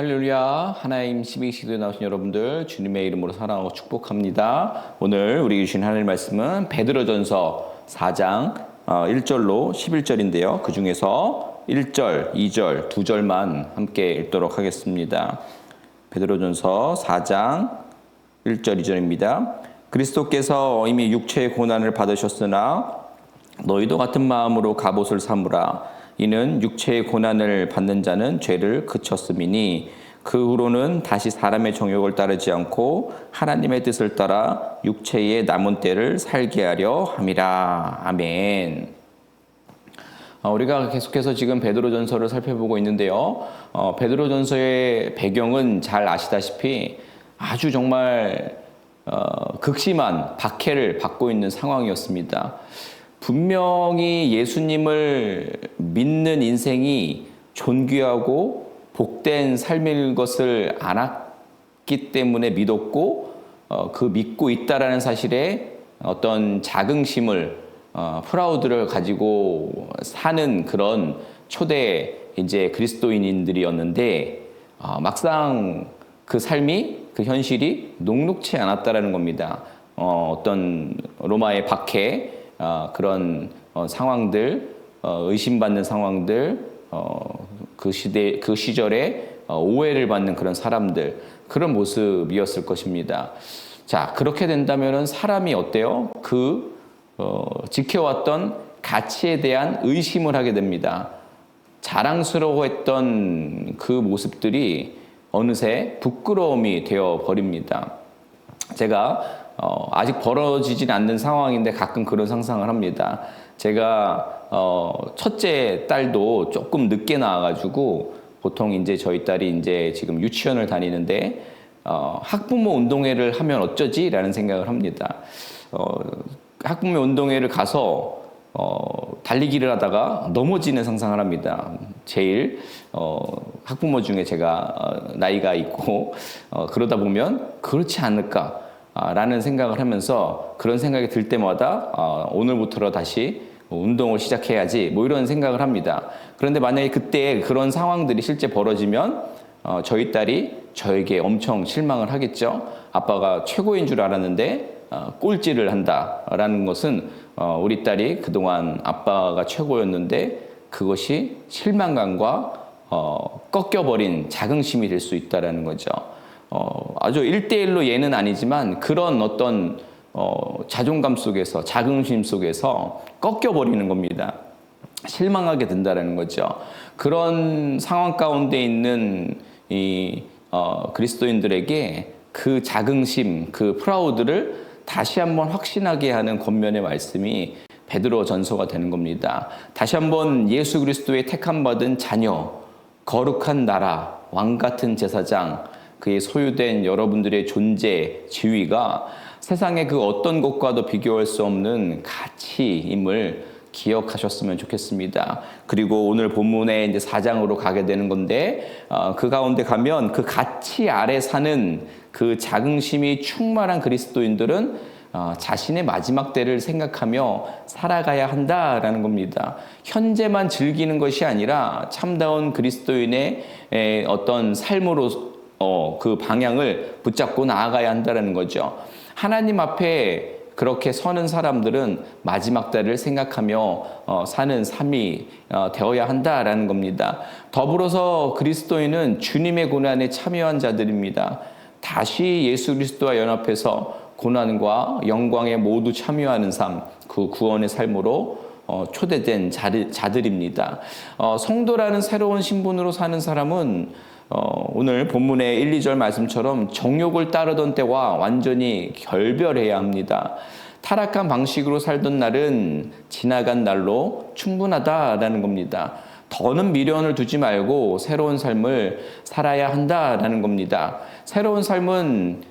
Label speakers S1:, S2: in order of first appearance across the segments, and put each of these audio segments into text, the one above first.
S1: 할렐루야. 하나님 12시도에 나오신 여러분들 주님의 이름으로 사랑하고 축복합니다. 오늘 우리 주신 하나님 말씀은 베드로전서 4장 1절로 11절인데요. 그 중에서 1절, 2절, 2절만 함께 읽도록 하겠습니다. 베드로전서 4장 1절, 2절입니다. 그리스도께서 이미 육체의 고난을 받으셨으나 너희도 같은 마음으로 갑옷을 삼으라. 이는 육체의 고난을 받는 자는 죄를 그쳤음이니 그 후로는 다시 사람의 정욕을 따르지 않고 하나님의 뜻을 따라 육체의 남은 때를 살게 하려 함이라. 아멘. 우리가 계속해서 지금 베드로전서를 살펴보고 있는데요. 베드로전서의 배경은 잘 아시다시피 아주 정말 극심한 박해를 받고 있는 상황이었습니다. 분명히 예수님을 믿는 인생이 존귀하고 복된 삶일 것을 알았기 때문에 믿었고 그 믿고 있다라는 사실에 어떤 자긍심을 프라우드를 가지고 사는 그런 초대 이제 그리스도인들이었는데 막상 그 삶이 그 현실이 녹록치 않았다라는 겁니다. 어떤 로마의 박해 그런 상황들, 의심받는 상황들, 그 시절에 오해를 받는 그런 사람들, 그런 모습이었을 것입니다. 자, 그렇게 된다면은 사람이 어때요? 지켜왔던 가치에 대한 의심을 하게 됩니다. 자랑스러워했던 그 모습들이 어느새 부끄러움이 되어 버립니다. 제가 아직 벌어지진 않는 상황인데 가끔 그런 상상을 합니다. 제가 첫째 딸도 조금 늦게 나와가지고 보통 이제 저희 딸이 이제 지금 유치원을 다니는데 학부모 운동회를 하면 어쩌지라는 생각을 합니다. 학부모 운동회를 가서 달리기를 하다가 넘어지는 상상을 합니다. 제일 학부모 중에 제가 나이가 있고 그러다 보면 그렇지 않을까 라는 생각을 하면서 그런 생각이 들 때마다 오늘부터 다시 운동을 시작해야지 뭐 이런 생각을 합니다. 그런데 만약에 그때 그런 상황들이 실제 벌어지면 저희 딸이 저에게 엄청 실망을 하겠죠. 아빠가 최고인 줄 알았는데 꼴찌를 한다라는 것은 우리 딸이 그동안 아빠가 최고였는데 그것이 실망감과 꺾여버린 자긍심이 될 수 있다는 거죠. 아주 1대1로 얘는 아니지만 그런 어떤 자존감 속에서 자긍심 속에서 꺾여버리는 겁니다. 실망하게 된다는 거죠. 그런 상황 가운데 있는 이 그리스도인들에게 그 자긍심, 그 프라우드를 다시 한번 확신하게 하는 권면의 말씀이 베드로 전서가 되는 겁니다. 다시 한번 예수 그리스도의 택함받은 자녀, 거룩한 나라, 왕 같은 제사장, 그의 소유된 여러분들의 존재, 지위가 세상의 그 어떤 것과도 비교할 수 없는 가치임을 기억하셨으면 좋겠습니다. 그리고 오늘 본문의 이제 4장으로 가게 되는 건데 그 가운데 가면 그 가치 아래 사는 그 자긍심이 충만한 그리스도인들은 자신의 마지막 때를 생각하며 살아가야 한다라는 겁니다. 현재만 즐기는 것이 아니라 참다운 그리스도인의 어떤 삶으로 그 방향을 붙잡고 나아가야 한다는 거죠. 하나님 앞에 그렇게 서는 사람들은 마지막 때를 생각하며 사는 삶이 되어야 한다라는 겁니다. 더불어서 그리스도인은 주님의 고난에 참여한 자들입니다. 다시 예수 그리스도와 연합해서 고난과 영광에 모두 참여하는 삶, 그 구원의 삶으로 초대된 자들입니다. 성도라는 새로운 신분으로 사는 사람은 오늘 본문의 1, 2절 말씀처럼 정욕을 따르던 때와 완전히 결별해야 합니다. 타락한 방식으로 살던 날은 지나간 날로 충분하다라는 겁니다. 더는 미련을 두지 말고 새로운 삶을 살아야 한다라는 겁니다. 새로운 삶은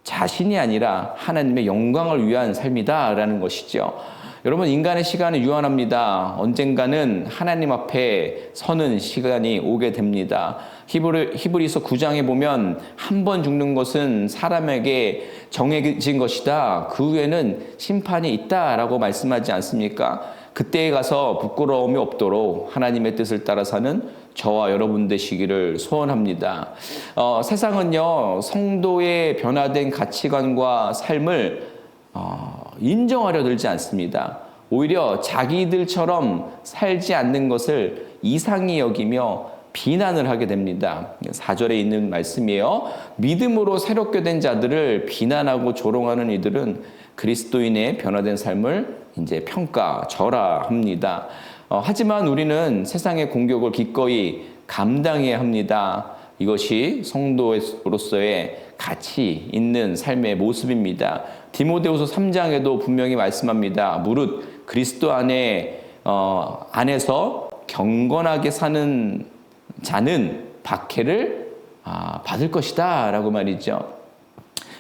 S1: 자신이 아니라 하나님의 영광을 위한 삶이다라는 것이죠. 여러분, 인간의 시간은 유한합니다. 언젠가는 하나님 앞에 서는 시간이 오게 됩니다. 히브리서 9장에 보면 한 번 죽는 것은 사람에게 정해진 것이다. 그 후에는 심판이 있다라고 말씀하지 않습니까? 그때에 가서 부끄러움이 없도록 하나님의 뜻을 따라 사는 저와 여러분 되시기를 소원합니다. 세상은요, 성도의 변화된 가치관과 삶을 인정하려 들지 않습니다. 오히려 자기들처럼 살지 않는 것을 이상히 여기며 비난을 하게 됩니다. 4절에 있는 말씀이에요. 믿음으로 새롭게 된 자들을 비난하고 조롱하는 이들은 그리스도인의 변화된 삶을 이제 평가절하합니다. 하지만 우리는 세상의 공격을 기꺼이 감당해야 합니다. 이것이 성도로서의 가치 있는 삶의 모습입니다. 디모데후서 3장에도 분명히 말씀합니다. 무릇 그리스도 안에서 경건하게 사는 자는 박해를 받을 것이다 라고 말이죠.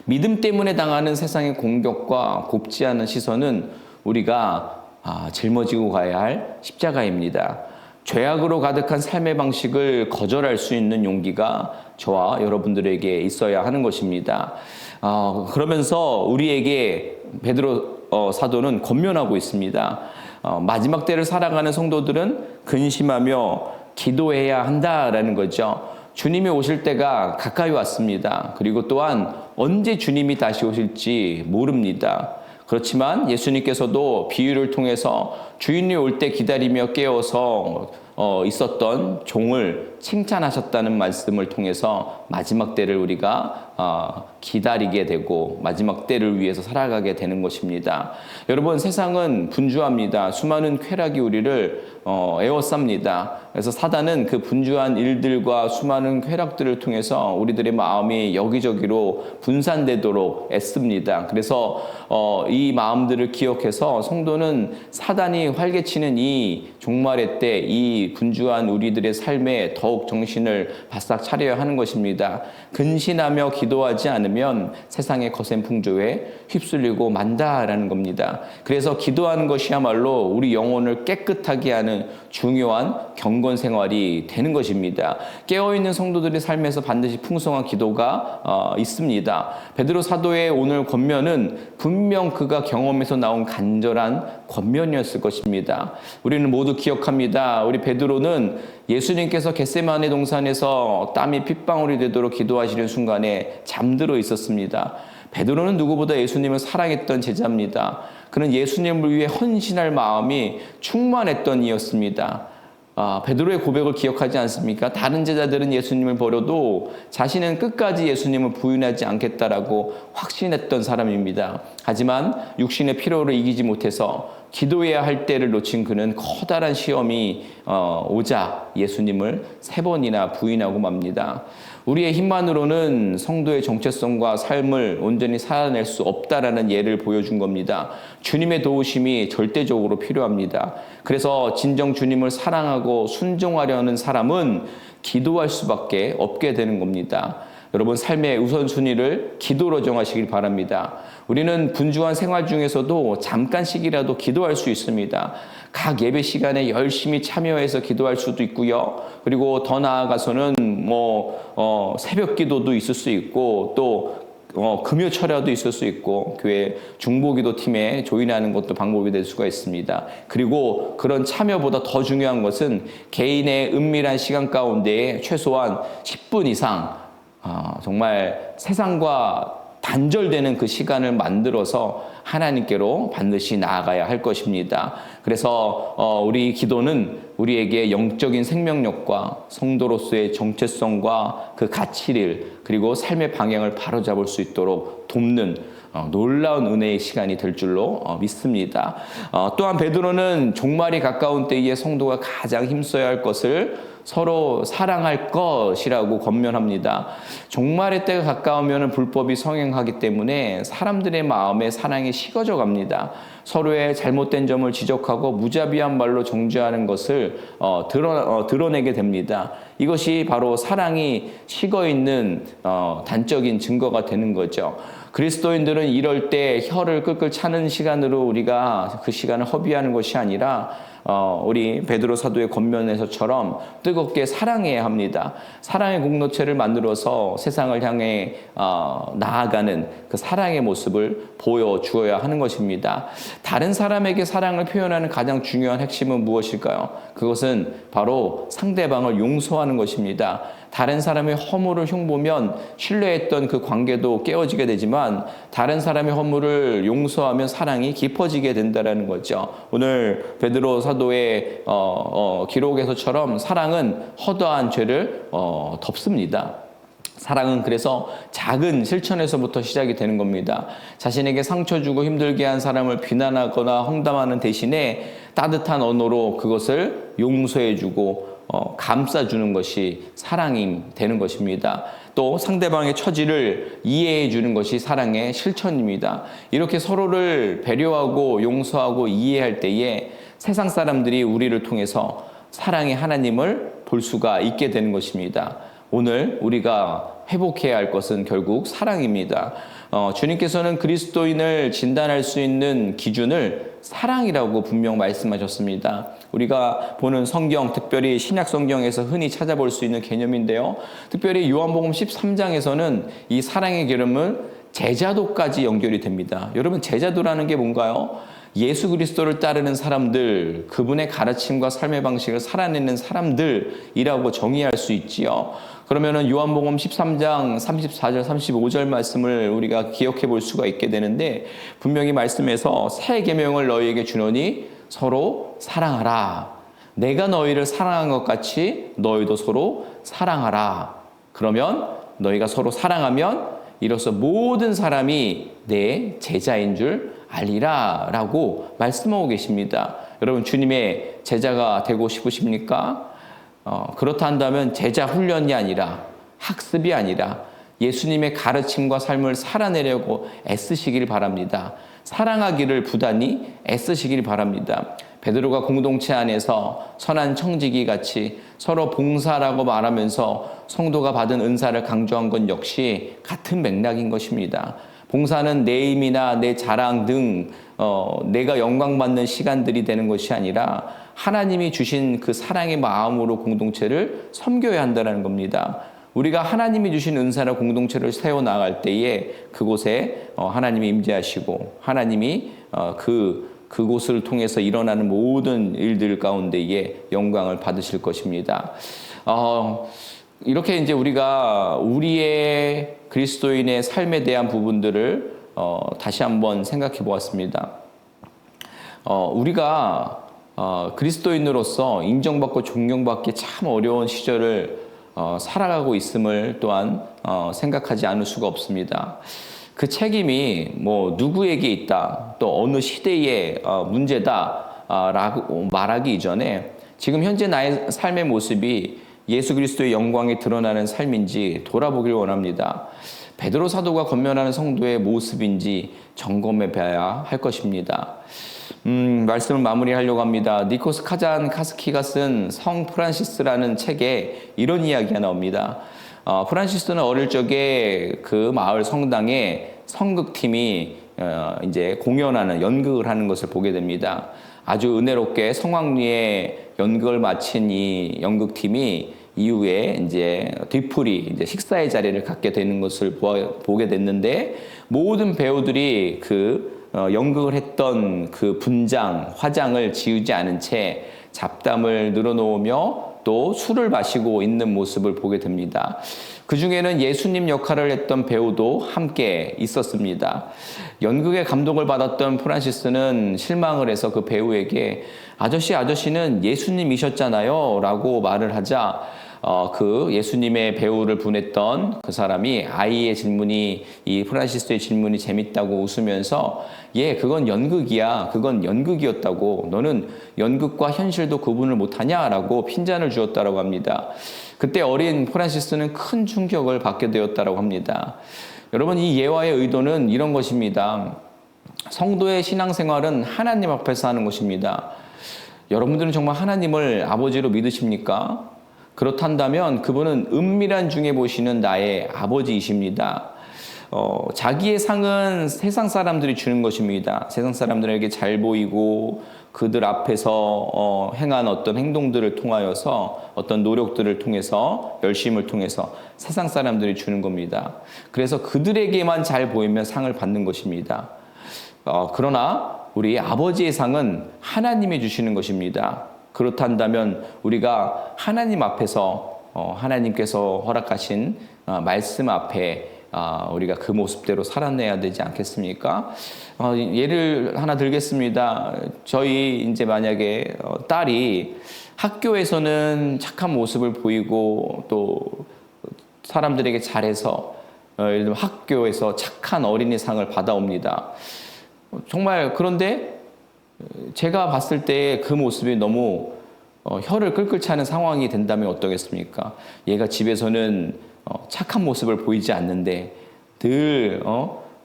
S1: 믿음 때문에 당하는 세상의 공격과 곱지 않은 시선은 우리가 짊어지고 가야 할 십자가입니다. 죄악으로 가득한 삶의 방식을 거절할 수 있는 용기가 저와 여러분들에게 있어야 하는 것입니다. 그러면서 우리에게 베드로 사도는 권면하고 있습니다. 마지막 때를 살아가는 성도들은 근심하며 기도해야 한다라는 거죠. 주님이 오실 때가 가까이 왔습니다. 그리고 또한 언제 주님이 다시 오실지 모릅니다. 그렇지만 예수님께서도 비유를 통해서 주인이 올 때 기다리며 깨어서 있었던 종을 칭찬하셨다는 말씀을 통해서 마지막 때를 우리가 기다리게 되고 마지막 때를 위해서 살아가게 되는 것입니다. 여러분, 세상은 분주합니다. 수많은 쾌락이 우리를 에워쌉니다. 그래서 사단은 그 분주한 일들과 수많은 쾌락들을 통해서 우리들의 마음이 여기저기로 분산되도록 애씁니다. 그래서 이 마음들을 기억해서 성도는 사단이 활개치는 이 종말의 때 이 분주한 우리들의 삶에 더욱 정신을 바싹 차려야 하는 것입니다. 근신하며 기도하지 않으면 세상의 거센 풍조에 휩쓸리고 만다라는 겁니다. 그래서 기도하는 것이야말로 우리 영혼을 깨끗하게 하는 중요한 경건 생활이 되는 것입니다. 깨어있는 성도들의 삶에서 반드시 풍성한 기도가 있습니다. 베드로 사도의 오늘 권면은 분명 그가 경험에서 나온 간절한 권면이었을 것입니다. 우리는 모두 기억합니다. 우리 베드로는 예수님께서 겟세마네 동산에서 땀이 핏방울이 되도록 기도하시는 순간에 잠들어 있었습니다. 베드로는 누구보다 예수님을 사랑했던 제자입니다. 그는 예수님을 위해 헌신할 마음이 충만했던 이였습니다. 베드로의 고백을 기억하지 않습니까? 다른 제자들은 예수님을 버려도 자신은 끝까지 예수님을 부인하지 않겠다라고 확신했던 사람입니다. 하지만 육신의 피로를 이기지 못해서 기도해야 할 때를 놓친 그는 커다란 시험이 오자 예수님을 3번이나 부인하고 맙니다. 우리의 힘만으로는 성도의 정체성과 삶을 온전히 살아낼 수 없다라는 예를 보여준 겁니다. 주님의 도우심이 절대적으로 필요합니다. 그래서 진정 주님을 사랑하고 순종하려는 사람은 기도할 수밖에 없게 되는 겁니다. 여러분, 삶의 우선순위를 기도로 정하시길 바랍니다. 우리는 분주한 생활 중에서도 잠깐씩이라도 기도할 수 있습니다. 각 예배 시간에 열심히 참여해서 기도할 수도 있고요. 그리고 더 나아가서는 새벽 기도도 있을 수 있고 또 금요 철야도 있을 수 있고 교회 중보기도 팀에 조인하는 것도 방법이 될 수가 있습니다. 그리고 그런 참여보다 더 중요한 것은 개인의 은밀한 시간 가운데 최소한 10분 이상 정말 세상과 단절되는 그 시간을 만들어서 하나님께로 반드시 나아가야 할 것입니다. 그래서 우리 기도는 우리에게 영적인 생명력과 성도로서의 정체성과 그 가치를 그리고 삶의 방향을 바로잡을 수 있도록 돕는 놀라운 은혜의 시간이 될 줄로 믿습니다. 또한 베드로는 종말이 가까운 때에 성도가 가장 힘써야 할 것을 서로 사랑할 것이라고 권면합니다. 종말의 때가 가까우면 불법이 성행하기 때문에 사람들의 마음에 사랑이 식어져 갑니다. 서로의 잘못된 점을 지적하고 무자비한 말로 정죄하는 것을 드러내게 됩니다. 이것이 바로 사랑이 식어있는 단적인 증거가 되는 거죠. 그리스도인들은 이럴 때 혀를 끌끌 차는 시간으로 우리가 그 시간을 허비하는 것이 아니라 우리 베드로 사도의 권면에서처럼 뜨겁게 사랑해야 합니다. 사랑의 공동체를 만들어서 세상을 향해 나아가는 그 사랑의 모습을 보여주어야 하는 것입니다. 다른 사람에게 사랑을 표현하는 가장 중요한 핵심은 무엇일까요? 그것은 바로 상대방을 용서하는 것입니다. 다른 사람의 허물을 흉보면 신뢰했던 그 관계도 깨어지게 되지만 다른 사람의 허물을 용서하면 사랑이 깊어지게 된다는 거죠. 오늘 베드로 사도의 기록에서처럼 사랑은 허다한 죄를 덮습니다. 사랑은 그래서 작은 실천에서부터 시작이 되는 겁니다. 자신에게 상처 주고 힘들게 한 사람을 비난하거나 험담하는 대신에 따뜻한 언어로 그것을 용서해주고 감싸주는 것이 사랑이 되는 것입니다. 또 상대방의 처지를 이해해 주는 것이 사랑의 실천입니다. 이렇게 서로를 배려하고 용서하고 이해할 때에 세상 사람들이 우리를 통해서 사랑의 하나님을 볼 수가 있게 되는 것입니다. 오늘 우리가 회복해야 할 것은 결국 사랑입니다. 주님께서는 그리스도인을 진단할 수 있는 기준을 사랑이라고 분명 말씀하셨습니다. 우리가 보는 성경, 특별히 신약 성경에서 흔히 찾아볼 수 있는 개념인데요. 특별히 요한복음 13장에서는 이 사랑의 개념은 제자도까지 연결이 됩니다. 여러분, 제자도라는 게 뭔가요? 예수 그리스도를 따르는 사람들, 그분의 가르침과 삶의 방식을 살아내는 사람들이라고 정의할 수 있지요. 그러면은 요한복음 13장 34절, 35절 말씀을 우리가 기억해 볼 수가 있게 되는데, 분명히 말씀에서 새 계명을 너희에게 주노니 서로 사랑하라. 내가 너희를 사랑한 것 같이 너희도 서로 사랑하라. 그러면 너희가 서로 사랑하면 이로써 모든 사람이 내 제자인 줄 알리라 라고 말씀하고 계십니다. 여러분, 주님의 제자가 되고 싶으십니까? 그렇다 한다면 제자 훈련이 아니라 학습이 아니라 예수님의 가르침과 삶을 살아내려고 애쓰시길 바랍니다. 사랑하기를 부단히 애쓰시길 바랍니다. 베드로가 공동체 안에서 선한 청지기 같이 서로 봉사라고 말하면서 성도가 받은 은사를 강조한 건 역시 같은 맥락인 것입니다. 봉사는 내 힘이나 내 자랑 등 내가 영광받는 시간들이 되는 것이 아니라 하나님이 주신 그 사랑의 마음으로 공동체를 섬겨야 한다는 겁니다. 우리가 하나님이 주신 은사로 공동체를 세워나갈 때에 그곳에 하나님이 임재하시고 하나님이 그곳을 통해서 일어나는 모든 일들 가운데에 영광을 받으실 것입니다. 이렇게 이제 우리가 우리의 그리스도인의 삶에 대한 부분들을 다시 한번 생각해 보았습니다. 우리가 그리스도인으로서 인정받고 존경받기 참 어려운 시절을 살아가고 있음을 또한 생각하지 않을 수가 없습니다. 그 책임이 뭐 누구에게 있다, 또 어느 시대의 문제다라고 말하기 이전에 지금 현재 나의 삶의 모습이 예수 그리스도의 영광이 드러나는 삶인지 돌아보길 원합니다. 베드로 사도가 권면하는 성도의 모습인지 점검해 봐야 할 것입니다. 말씀을 마무리하려고 합니다. 니코스 카잔카스키가 쓴 성 프란시스라는 책에 이런 이야기가 나옵니다. 프란시스는 어릴 적에 그 마을 성당에 성극팀이 이제 공연하는 연극을 하는 것을 보게 됩니다. 아주 은혜롭게 성황리에 연극을 마친 이 연극팀이 이후에 이제 뒤풀이 이제 식사의 자리를 갖게 되는 것을 보게 됐는데, 모든 배우들이 그 연극을 했던 그 분장, 화장을 지우지 않은 채 잡담을 늘어놓으며 또 술을 마시고 있는 모습을 보게 됩니다. 그 중에는 예수님 역할을 했던 배우도 함께 있었습니다. 연극의 감독을 받았던 프란시스는 실망을 해서 그 배우에게 아저씨는 예수님이셨잖아요 라고 말을 하자 그 예수님의 배우를 보냈던 그 사람이 아이의 질문이, 이 프란시스의 질문이 재밌다고 웃으면서 그건 연극이야. 그건 연극이었다고. 너는 연극과 현실도 구분을 못하냐라고 핀잔을 주었다라고 합니다. 그때 어린 프란시스는 큰 충격을 받게 되었다라고 합니다. 여러분, 이 예화의 의도는 이런 것입니다. 성도의 신앙생활은 하나님 앞에서 하는 것입니다. 여러분들은 정말 하나님을 아버지로 믿으십니까? 그렇단다면 그분은 은밀한 중에 보시는 나의 아버지이십니다. 자기의 상은 세상 사람들이 주는 것입니다. 세상 사람들에게 잘 보이고 그들 앞에서 행한 어떤 행동들을 통하여서 어떤 노력들을 통해서 열심을 통해서 세상 사람들이 주는 겁니다. 그래서 그들에게만 잘 보이면 상을 받는 것입니다. 그러나 우리 아버지의 상은 하나님이 주시는 것입니다. 그렇단다면 우리가 하나님 앞에서 하나님께서 허락하신 말씀 앞에 우리가 그 모습대로 살아내야 되지 않겠습니까? 예를 하나 들겠습니다. 저희 이제 만약에 딸이 학교에서는 착한 모습을 보이고 또 사람들에게 잘해서 예를 들면 학교에서 착한 어린이상을 받아옵니다. 정말 그런데 제가 봤을 때 그 모습이 너무 혀를 끌끌 차는 상황이 된다면 어떠겠습니까? 얘가 집에서는 착한 모습을 보이지 않는데 늘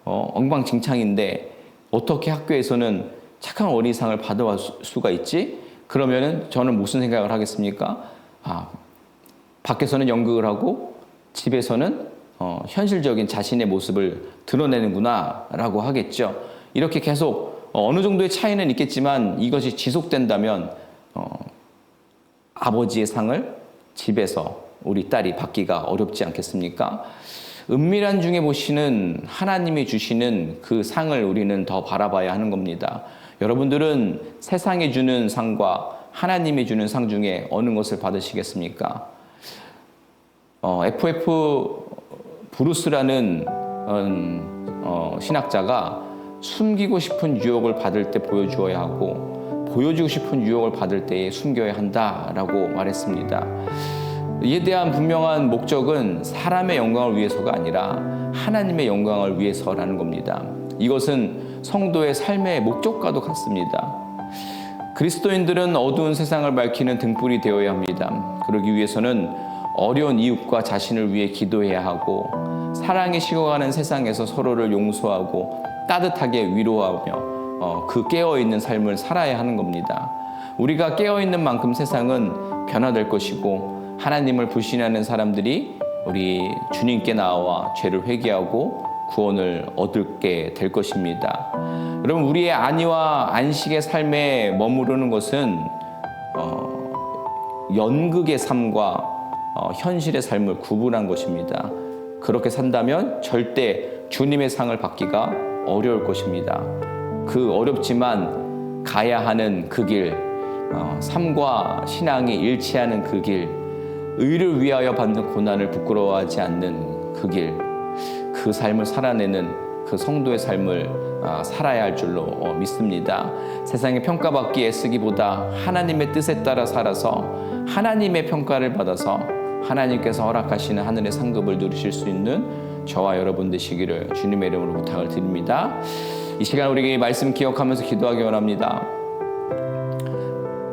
S1: 엉망진창인데 어떻게 학교에서는 착한 어린이상을 받아올 수가 있지? 그러면은 저는 무슨 생각을 하겠습니까? 밖에서는 연극을 하고 집에서는 현실적인 자신의 모습을 드러내는구나 라고 하겠죠. 이렇게 계속 어느 정도의 차이는 있겠지만 이것이 지속된다면 아버지의 상을 집에서 우리 딸이 받기가 어렵지 않겠습니까? 은밀한 중에 보시는 하나님이 주시는 그 상을 우리는 더 바라봐야 하는 겁니다. 여러분들은 세상이 주는 상과 하나님이 주는 상 중에 어느 것을 받으시겠습니까? F.F. 브루스라는 신학자가 숨기고 싶은 유혹을 받을 때 보여주어야 하고 보여주고 싶은 유혹을 받을 때에 숨겨야 한다라고 말했습니다. 이에 대한 분명한 목적은 사람의 영광을 위해서가 아니라 하나님의 영광을 위해서라는 겁니다. 이것은 성도의 삶의 목적과도 같습니다. 그리스도인들은 어두운 세상을 밝히는 등불이 되어야 합니다. 그러기 위해서는 어려운 이웃과 자신을 위해 기도해야 하고 사랑이 식어가는 세상에서 서로를 용서하고 따뜻하게 위로하며 그 깨어있는 삶을 살아야 하는 겁니다. 우리가 깨어있는 만큼 세상은 변화될 것이고 하나님을 불신하는 사람들이 우리 주님께 나와 죄를 회개하고 구원을 얻게 될 것입니다. 여러분, 우리의 안위와 안식의 삶에 머무르는 것은 연극의 삶과 현실의 삶을 구분한 것입니다. 그렇게 산다면 절대 주님의 상을 받기가 어려울 것입니다. 그 어렵지만 가야 하는 그 길, 삶과 신앙이 일치하는 그 길, 의를 위하여 받는 고난을 부끄러워하지 않는 그 길, 그 삶을 살아내는 그 성도의 삶을 살아야 할 줄로 믿습니다. 세상의 평가받기 애쓰기보다 하나님의 뜻에 따라 살아서 하나님의 평가를 받아서 하나님께서 허락하시는 하늘의 상급을 누리실 수 있는 저와 여러분 되시기를 주님의 이름으로 부탁을 드립니다. 이 시간 우리에게 말씀 기억하면서 기도하기 원합니다.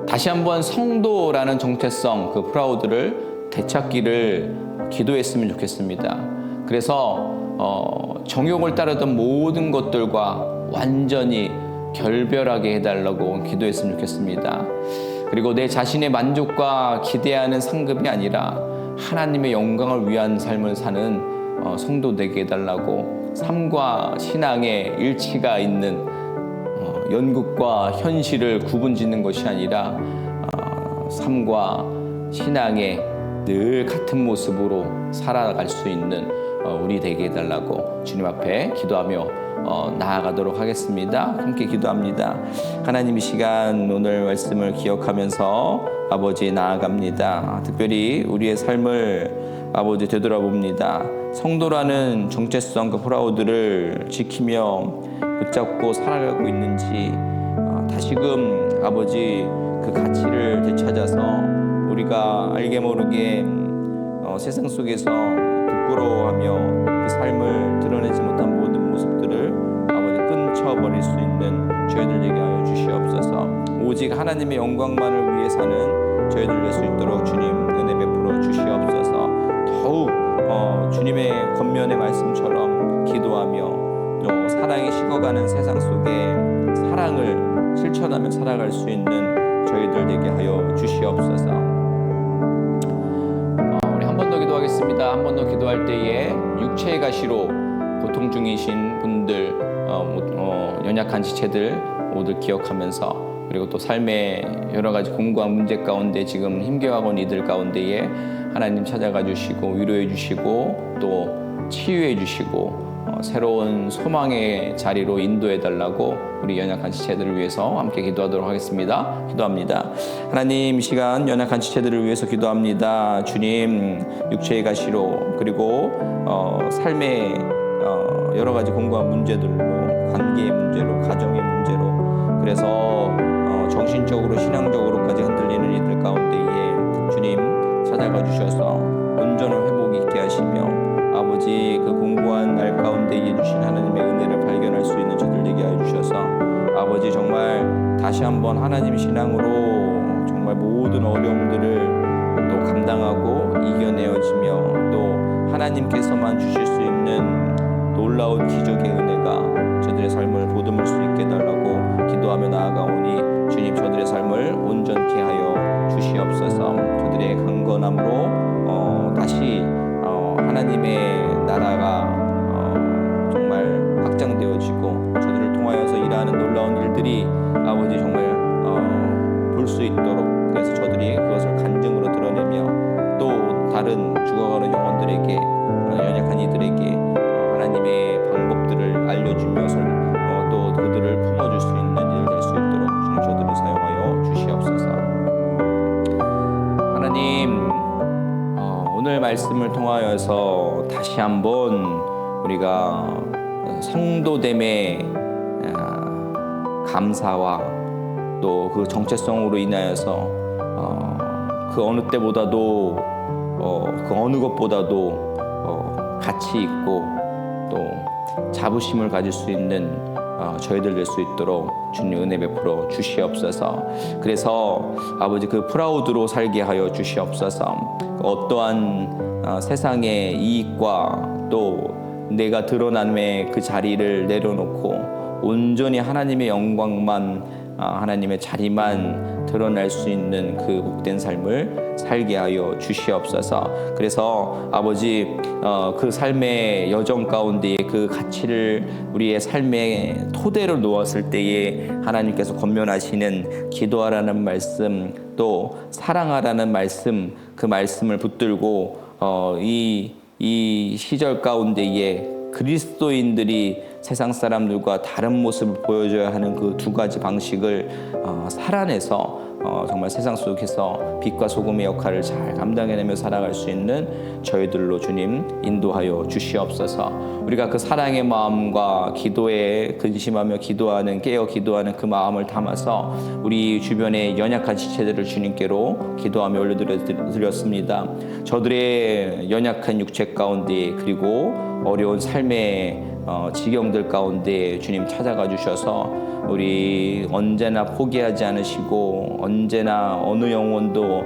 S1: 다시 한번 성도라는 정체성, 그 프라우드를 되찾기를 기도했으면 좋겠습니다. 그래서 정욕을 따르던 모든 것들과 완전히 결별하게 해달라고 기도했으면 좋겠습니다. 그리고 내 자신의 만족과 기대하는 상급이 아니라 하나님의 영광을 위한 삶을 사는 성도 되게 해달라고, 삶과 신앙의 일치가 있는 연극과 현실을 구분짓는 것이 아니라 삶과 신앙의 늘 같은 모습으로 살아갈 수 있는 우리 되게 해달라고 주님 앞에 기도하며 나아가도록 하겠습니다. 함께 기도합니다. 하나님, 이 시간 오늘 말씀을 기억하면서 아버지 나아갑니다. 특별히 우리의 삶을 아버지 되돌아봅니다. 성도라는 정체성, 그 프라우드를 지키며 붙잡고 살아가고 있는지 다시금 아버지 그 가치를 되찾아서 우리가 알게 모르게 세상 속에서 부끄러워하며 그 삶을 드러내지 못한 모든 모습들을 아버지 끊쳐버릴 수 있는 저희들 되게 하여 주시옵소서. 오직 하나님의 영광만을 위해 사는 저희들 될 수 있도록 주님 은혜 베풀어 주시옵소서. 더욱 주님의 겉면의 말씀처럼 기도하며 또 사랑이 식어가는 세상 속에 사랑을 실천하며 살아갈 수 있는 저희들 되게 하여 주시옵소서. 우리 한 번 더 기도하겠습니다. 한 번 더 기도할 때에 육체의 가시로 곧 고통 중이신 분들, 연약한 지체들 모두 기억하면서, 그리고 또 삶의 여러 가지 공고한 문제 가운데 지금 힘겨워하는 이들 가운데에 하나님 찾아가 주시고 위로해 주시고 또 치유해 주시고 새로운 소망의 자리로 인도해 달라고 우리 연약한 지체들을 위해서 함께 기도하도록 하겠습니다. 기도합니다. 하나님, 이 시간 연약한 지체들을 위해서 기도합니다. 주님, 육체의 가시로 그리고 삶의 여러 가지 공고한 문제들로, 관계의 문제로, 가정의 문제로, 그래서 정신적으로 신앙적으로까지 흔들리는 이들 가운데에 주님 찾아가 주셔서 온전한 회복 있게 하시며 아버지 그 공고한 날 가운데에 주신 하나님의 은혜를 발견할 수 있는 저들 되게 하여 주셔서 아버지 정말 다시 한번 하나님 신앙으로 정말 모든 어려움들을 또 감당하고 이겨내어지며 또 하나님께서만 주실 수 있는 놀라운 기적의 은혜가 저들의 삶을 보듬을 수 있게 달라고 기도하며 나아가오니 주님, 저들의 삶을 온전케 하여 주시옵소서. 저들의 강건함으로 다시 하나님의 나라가 정말 확장되어지고 저들을 통하여서 일하는 놀라운 일들이 아버지 정말 볼 수 있도록, 그래서 저들이 그것을 간증으로 드러내며 또 다른 죽어가는 영혼들에게, 연약한 이들에게 하나님의 방법들을 알려주며 또 그들을 품어줄 수 있는 일을 될 수 있도록 주님, 저들을 사용하여 주시옵소서. 하나님, 오늘 말씀을 통하여서 다시 한번 우리가 성도됨의 감사와 또 그 정체성으로 인하여서 그 어느 때보다도 그 어느 것보다도 가치 있고 또 자부심을 가질 수 있는 저희들 될 수 있도록 주님 은혜 베풀어 주시옵소서. 그래서 아버지 그 프라우드로 살게 하여 주시옵소서. 어떠한 세상의 이익과 또 내가 드러남의 그 자리를 내려놓고 온전히 하나님의 영광만, 하나님의 자리만 드러날 수 있는 그 복된 삶을 살게 하여 주시옵소서. 그래서 아버지 그 삶의 여정 가운데에 그 가치를 우리의 삶의 토대로 놓았을 때에 하나님께서 권면하시는 기도하라는 말씀, 또 사랑하라는 말씀, 그 말씀을 붙들고 이 시절 가운데에 그리스도인들이 세상 사람들과 다른 모습을 보여줘야 하는 그 두 가지 방식을 살아내서 정말 세상 속에서 빛과 소금의 역할을 잘 감당해내며 살아갈 수 있는 저희들로 주님 인도하여 주시옵소서. 우리가 그 사랑의 마음과 기도에 근심하며 기도하는, 깨어 기도하는 그 마음을 담아서 우리 주변의 연약한 지체들을 주님께로 기도하며 올려드렸습니다. 저들의 연약한 육체 가운데 그리고 어려운 삶의 지경들 가운데 주님 찾아가 주셔서 우리 언제나 포기하지 않으시고 언제나 어느 영혼도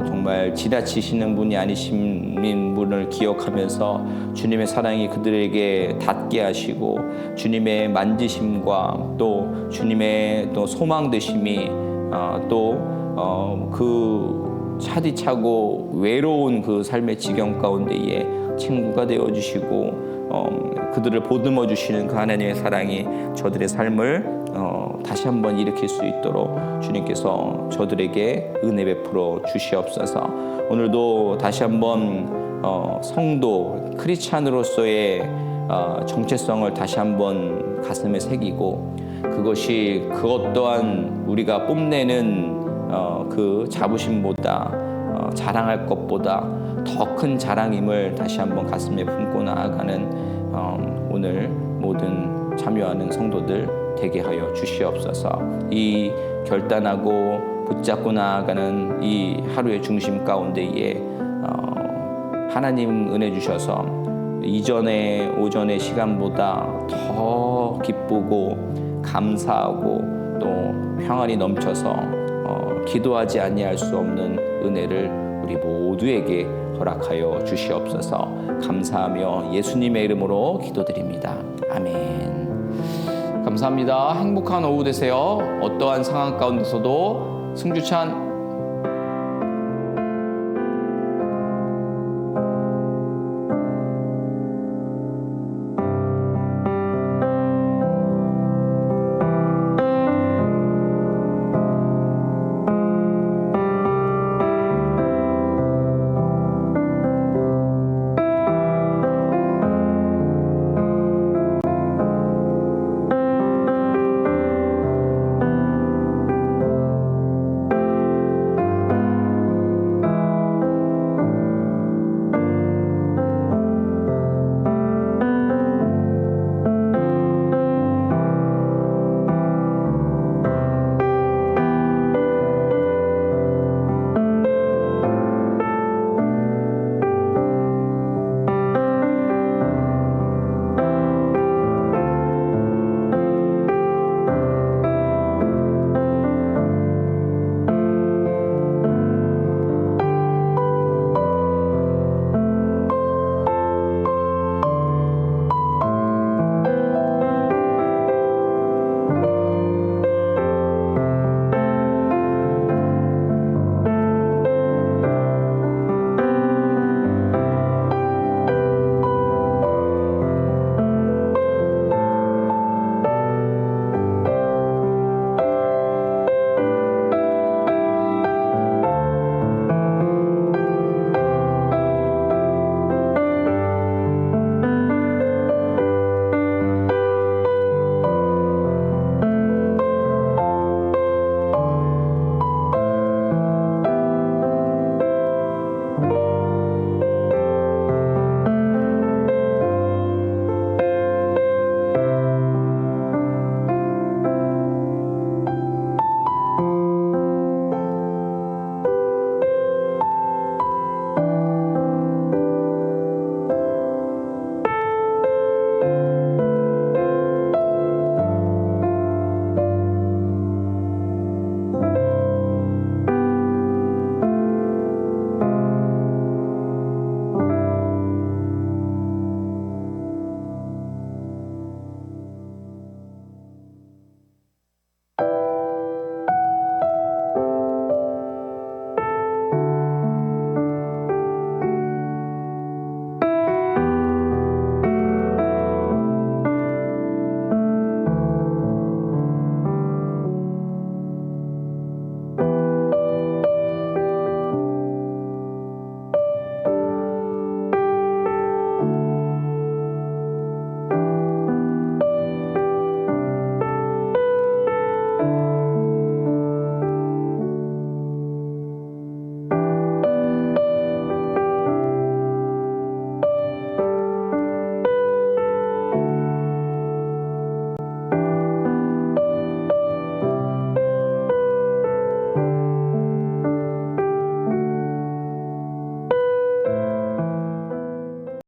S1: 정말 지나치시는 분이 아니신 분을 기억하면서 주님의 사랑이 그들에게 닿게 하시고 주님의 만지심과 또 주님의 또 소망 되심이 또 그 차디차고 외로운 그 삶의 지경 가운데에 친구가 되어주시고 그들을 보듬어 주시는 그 하나님의 사랑이 저들의 삶을 다시 한번 일으킬 수 있도록 주님께서 저들에게 은혜 베풀어 주시옵소서. 오늘도 다시 한번 성도 크리스찬으로서의 정체성을 다시 한번 가슴에 새기고 그것이 그것 또한 우리가 뽐내는 그 자부심보다 자랑할 것보다 더 큰 자랑임을 다시 한번 가슴에 품고 나아가는 오늘 모든 참여하는 성도들 되게 하여 주시옵소서. 이 결단하고 붙잡고 나아가는 이 하루의 중심 가운데에 하나님 은혜 주셔서 이전의 오전의 시간보다 더 기쁘고 감사하고 또 평안이 넘쳐서 기도하지 아니할 수 없는 은혜를 우리 모두에게 허락하여 주시옵소서. 감사하며 예수님의 이름으로 기도드립니다. 아멘. 감사합니다. 행복한 오후 되세요. 어떠한 상황 가운데서도 승주찬